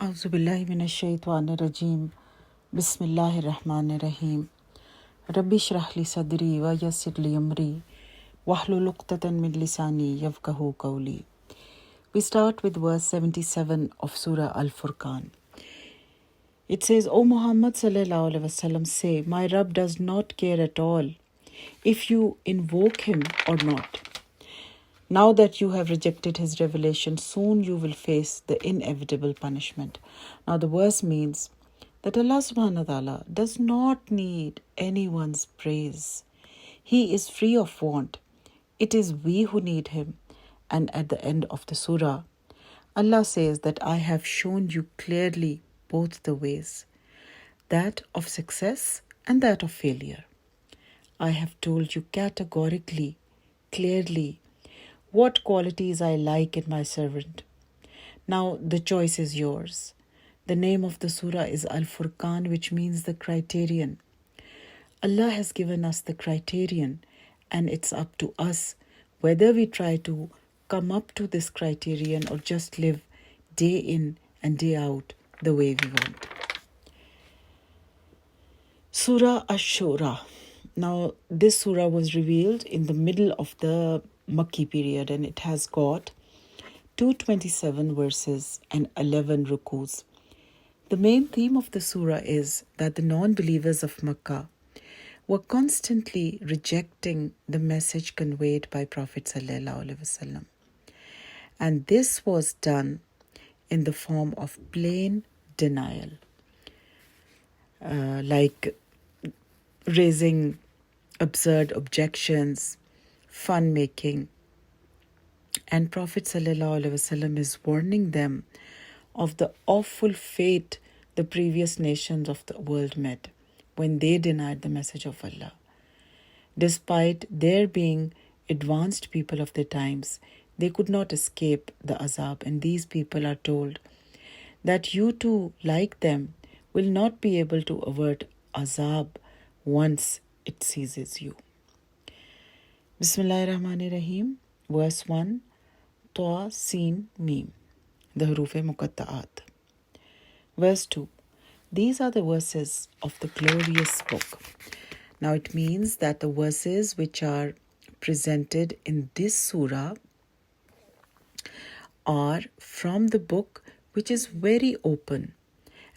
أعوذ بالله من الشيطان الرجيم بسم الله الرحمن الرحيم ربي اشرح لي صدري ويسر لي أمري واحلل عقدة من لساني يفقهوا قولي. We start with verse 77 of Surah Al-Furqan. It says, O Muhammad sallallahu alaihi wasallam, say, my Rabb does not care at all if you invoke him or not. Now that you have rejected his revelation, soon you will face the inevitable punishment. Now the verse means that Allah subhanahu wa ta'ala does not need anyone's praise. He is free of want. It is we who need him. And at the end of the surah, Allah says that I have shown you clearly both the ways, that of success and that of failure. I have told you categorically, clearly, what qualities I like in my servant. Now the choice is yours. The name of the surah is Al-Furqan, which means the criterion. Allah has given us the criterion, and it's up to us whether we try to come up to this criterion or just live day in and day out the way we want. Surah Ash-Shu'ara. Now this surah was revealed in the middle of the Makki period, and it has got 227 verses and 11 rukus. The main theme of the surah is that the non-believers of Makkah were constantly rejecting the message conveyed by Prophet sallallahu alaihi wasallam, and this was done in the form of plain denial, like raising absurd objections, fun making. And Prophet ﷺ is warning them of the awful fate the previous nations of the world met when they denied the message of Allah. Despite their being advanced people of their times, they could not escape the azab, and these people are told that you too, like them, will not be able to avert azab once it seizes you. Bismillahirrahmanirrahim. Verse 1, Ta, Sin, Mim, the Huruf-e Muqatta'at. Verse 2, these are the verses of the glorious book. Now it means that the verses which are presented in this surah are from the book which is very open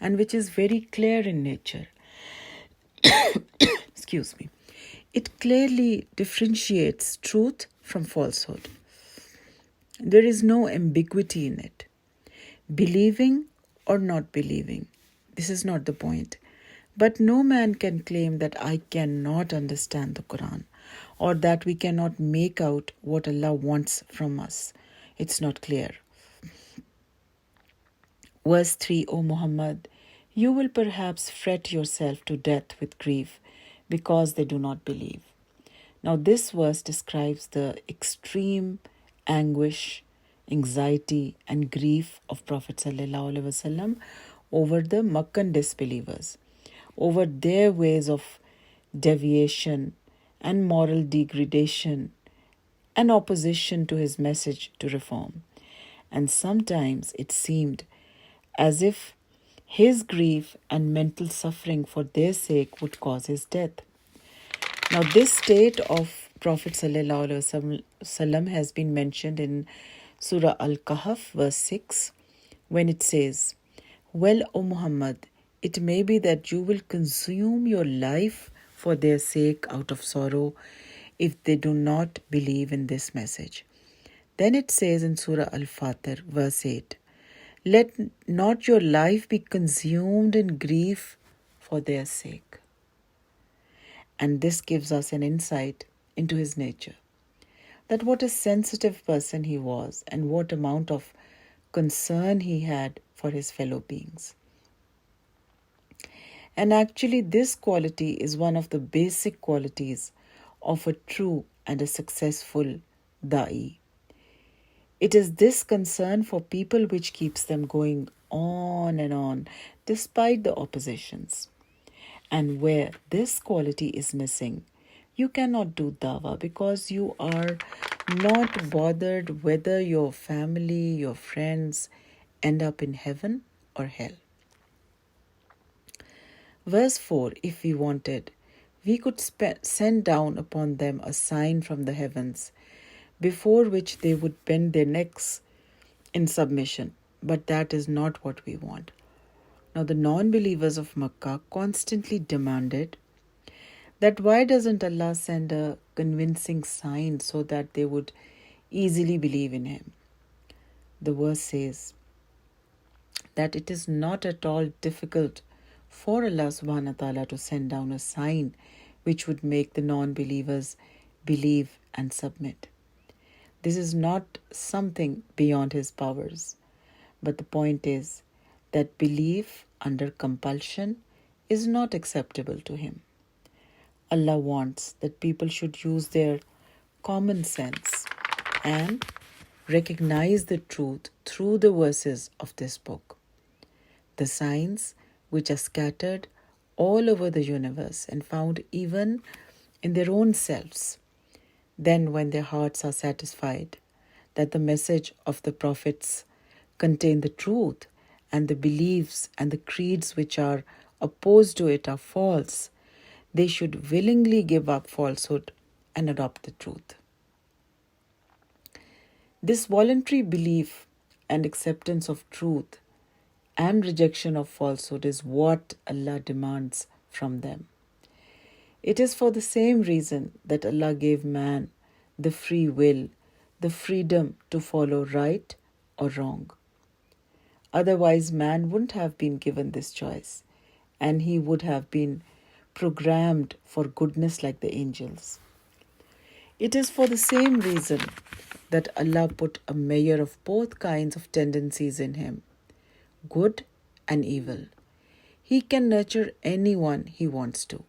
and which is very clear in nature. Excuse me. It clearly differentiates truth from falsehood. There is no ambiguity in it. Believing or not believing, this is not the point. But no man can claim that I cannot understand the Quran or that we cannot make out what Allah wants from us. It's not clear. Verse 3, O Muhammad, you will perhaps fret yourself to death with grief because they do not believe. Now this verse describes the extreme anguish, anxiety and grief of Prophet ﷺ over the Meccan disbelievers, over their ways of deviation and moral degradation and opposition to his message to reform. And sometimes it seemed as if his grief and mental suffering for their sake would cause his death. Now this state of Prophet ﷺ has been mentioned in Surah Al-Kahf verse 6 when it says, well, O Muhammad, it may be that you will consume your life for their sake out of sorrow if they do not believe in this message. Then it says in Surah Al-Fatir verse 8, let not your life be consumed in grief for their sake. And this gives us an insight into his nature, that what a sensitive person he was and what amount of concern he had for his fellow beings. And actually this quality is one of the basic qualities of a true and a successful da'i. It is this concern for people which keeps them going on despite the oppositions. And where this quality is missing, you cannot do dawah because you are not bothered whether your family, your friends end up in heaven or hell. Verse 4, if we wanted, we could send down upon them a sign from the heavens, before which they would bend their necks in submission. But that is not what we want. Now, the non-believers of Makkah constantly demanded that why doesn't Allah send a convincing sign so that they would easily believe in Him? The verse says that it is not at all difficult for Allah subhanahu wa ta'ala to send down a sign which would make the non-believers believe and submit. This is not something beyond His powers. But the point is that belief under compulsion is not acceptable to Him. Allah wants that people should use their common sense and recognize the truth through the verses of this book. The signs which are scattered all over the universe and found even in their own selves. Then when their hearts are satisfied that the message of the prophets contain the truth and the beliefs and the creeds which are opposed to it are false, they should willingly give up falsehood and adopt the truth. This voluntary belief and acceptance of truth and rejection of falsehood is what Allah demands from them. It is for the same reason that Allah gave man the free will, the freedom to follow right or wrong. Otherwise, man wouldn't have been given this choice, and he would have been programmed for goodness like the angels. It is for the same reason that Allah put a measure of both kinds of tendencies in him, good and evil. He can nurture anyone he wants to,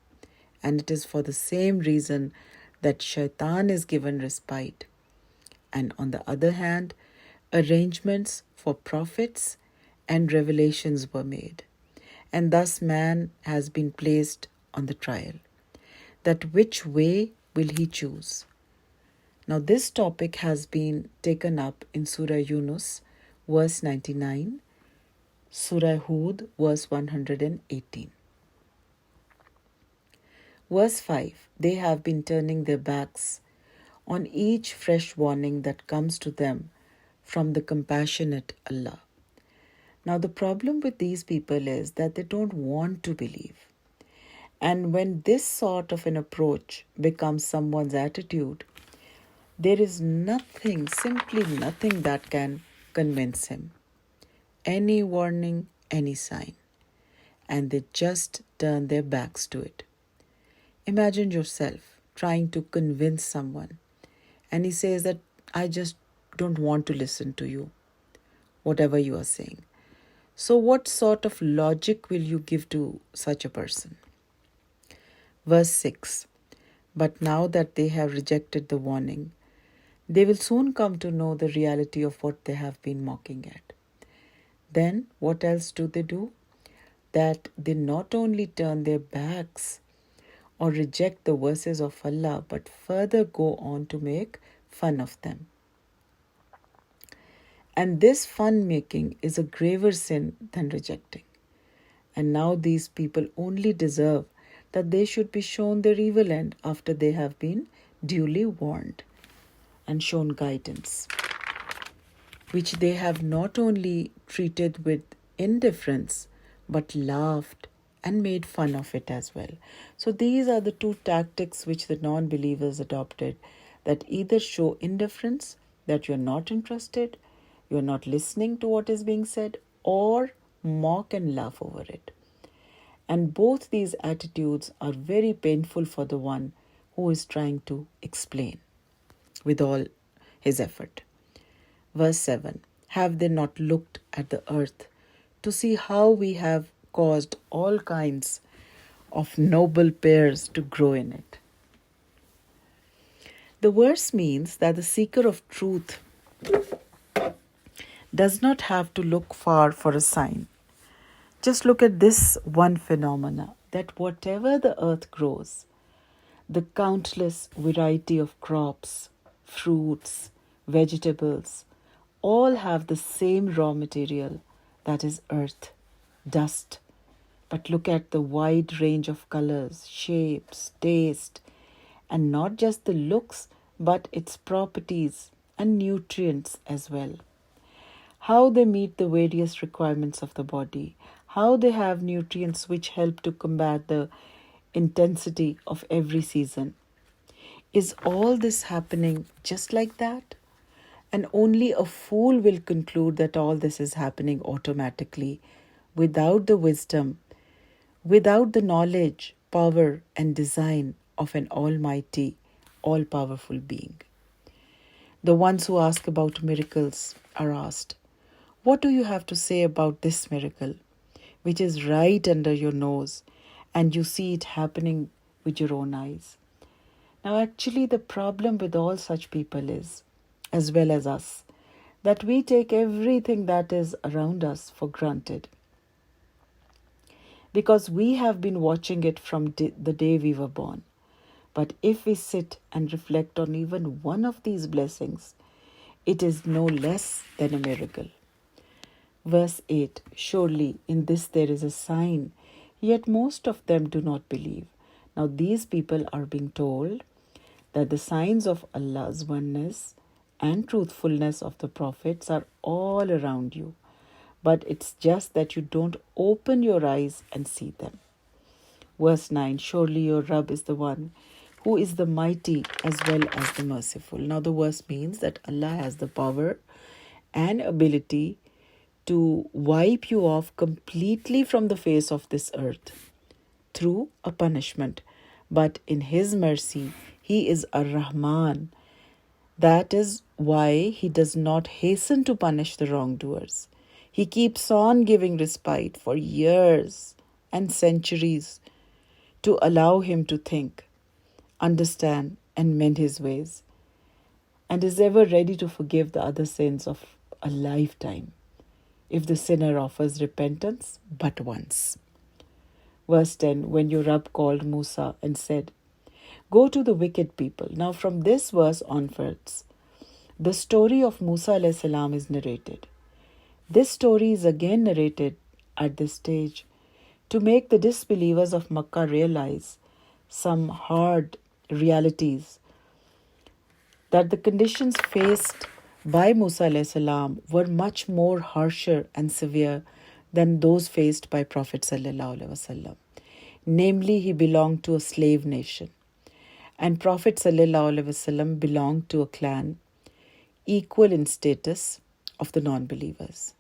and it is for the same reason that shaitan is given respite. And on the other hand, arrangements for prophets and revelations were made, and thus man has been placed on the trial, that which way will he choose. Now this topic has been taken up in Surah Yunus, verse 99, Surah Hud, verse 118. Verse 5, they have been turning their backs on each fresh warning that comes to them from the compassionate Allah. Now the problem with these people is that they don't want to believe. And when this sort of an approach becomes someone's attitude, there is nothing, simply nothing that can convince him. Any warning, any sign. And they just turn their backs to it. Imagine yourself trying to convince someone, and he says that I just don't want to listen to you, whatever you are saying. So what sort of logic will you give to such a person? Verse 6, but now that they have rejected the warning, they will soon come to know the reality of what they have been mocking at. Then what else do? That they not only turn their backs or reject the verses of Allah, but further go on to make fun of them. And this fun making is a graver sin than rejecting. And now these people only deserve that they should be shown their evil end after they have been duly warned and shown guidance, which they have not only treated with indifference, but laughed and made fun of it as well. So these are the two tactics which the non-believers adopted, that either show indifference, that you're not interested, you're not listening to what is being said, or mock and laugh over it. And both these attitudes are very painful for the one who is trying to explain with all his effort. Verse 7, have they not looked at the earth to see how we have caused all kinds of noble pears to grow in it? The verse means that the seeker of truth does not have to look far for a sign. Just look at this one phenomena, that whatever the earth grows, the countless variety of crops, fruits, vegetables, all have the same raw material that is earth, dust. But look at the wide range of colors, shapes, taste, and not just the looks, but its properties and nutrients as well. How they meet the various requirements of the body, how they have nutrients which help to combat the intensity of every season. Is all this happening just like that? And only a fool will conclude that all this is happening automatically, without the wisdom, without the knowledge, power, and design of an almighty, all powerful being. The ones who ask about miracles are asked, what do you have to say about this miracle, which is right under your nose, and you see it happening with your own eyes? Now, actually, the problem with all such people is, as well as us, that we take everything that is around us for granted. Because we have been watching it from the day we were born. But if we sit and reflect on even one of these blessings, it is no less than a miracle. Verse 8, surely in this there is a sign, yet most of them do not believe. Now these people are being told that the signs of Allah's oneness and truthfulness of the prophets are all around you. But it's just that you don't open your eyes and see them. Verse 9, surely your Rabb is the one who is the mighty as well as the merciful. Now the verse means that Allah has the power and ability to wipe you off completely from the face of this earth through a punishment. But in His mercy, He is Ar-Rahman. That is why He does not hasten to punish the wrongdoers. He keeps on giving respite for years and centuries to allow him to think, understand, and mend his ways, and is ever ready to forgive the other sins of a lifetime if the sinner offers repentance but once. Verse 10, when your Rabb called Musa and said, go to the wicked people. Now from this verse onwards, the story of Musa alayhi salam is narrated. This story is again narrated at this stage to make the disbelievers of Makkah realize some hard realities, that the conditions faced by Musa alayhi salam were much more harsher and severe than those faced by Prophet sallallahu alaihi wasallam. Namely, he belonged to a slave nation, and Prophet sallallahu alaihi wasallam belonged to a clan equal in status of the non-believers.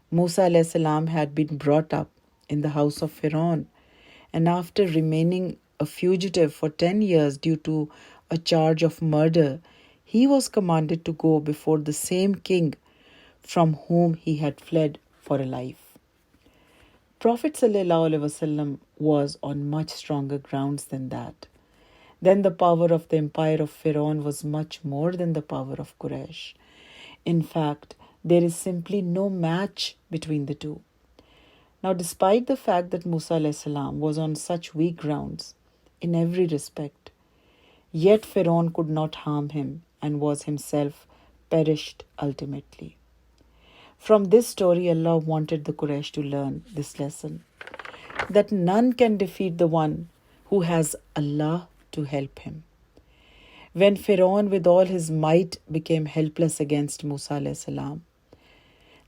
Musa alayhi salam had been brought up in the house of Furqan, and after remaining a fugitive for 10 years due to a charge of murder, he was commanded to go before the same king from whom he had fled for a life. Prophet ﷺ was on much stronger grounds than that. Then the power of the empire of Furqan was much more than the power of Quraysh. In fact, there is simply no match between the two. Now, despite the fact that Musa a.s. was on such weak grounds in every respect, yet Furqan could not harm him and was himself perished ultimately. From this story, Allah wanted the Quraysh to learn this lesson, that none can defeat the one who has Allah to help him. When Furqan with all his might became helpless against Musa a.s.,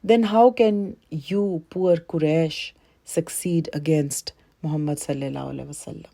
then how can you, poor Quraysh, succeed against Muhammad sallallahu alaihi wasallam?